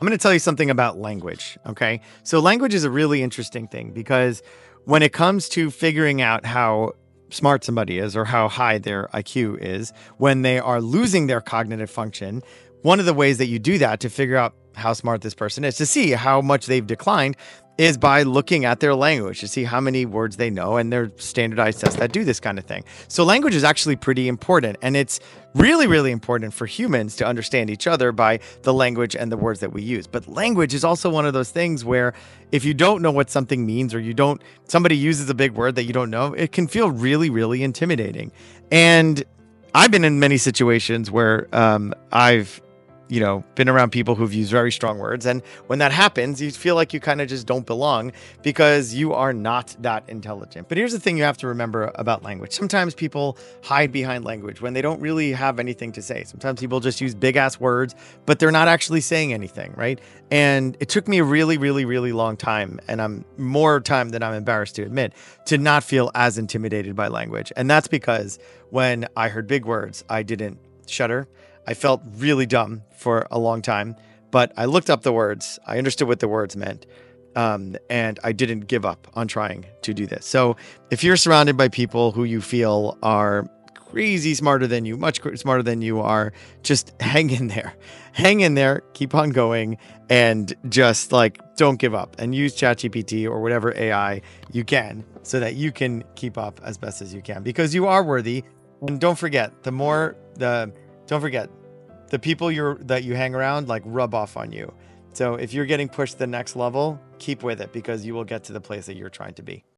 I'm going to tell you something about language. Okay. So, language is a really interesting thing because when it comes to figuring out how smart somebody is or how high their IQ is, when they are losing their cognitive function, one of the ways that you do that to figure out how smart this person is, to see how much they've declined, is by looking at their language to see how many words they know. And there are standardized tests that do this kind of thing. So, language is actually pretty important. And it's really, really important for humans to understand each other by the language and the words that we use. But language is also one of those things where if you don't know what something means, or somebody uses a big word that you don't know, it can feel really, really intimidating. And I've been in many situations where I've been around people who've used very strong words. And when that happens, you feel like you kind of just don't belong because you are not that intelligent. But here's the thing you have to remember about language. Sometimes people hide behind language when they don't really have anything to say. Sometimes people just use big ass words, but they're not actually saying anything, right? And it took me a really, really, really long time, and I'm more time than I'm embarrassed to admit, to not feel as intimidated by language. And that's because when I heard big words, I didn't shudder. I felt really dumb for a long time, but I looked up the words. I understood what the words meant. And I didn't give up on trying to do this. So if you're surrounded by people who you feel are crazy smarter than you, much smarter than you are, just hang in there. Hang in there, keep on going, and just don't give up, and use ChatGPT or whatever AI you can so that you can keep up as best as you can, because you are worthy. And don't forget, the people that you hang around rub off on you. So if you're getting pushed to the next level, keep with it, because you will get to the place that you're trying to be.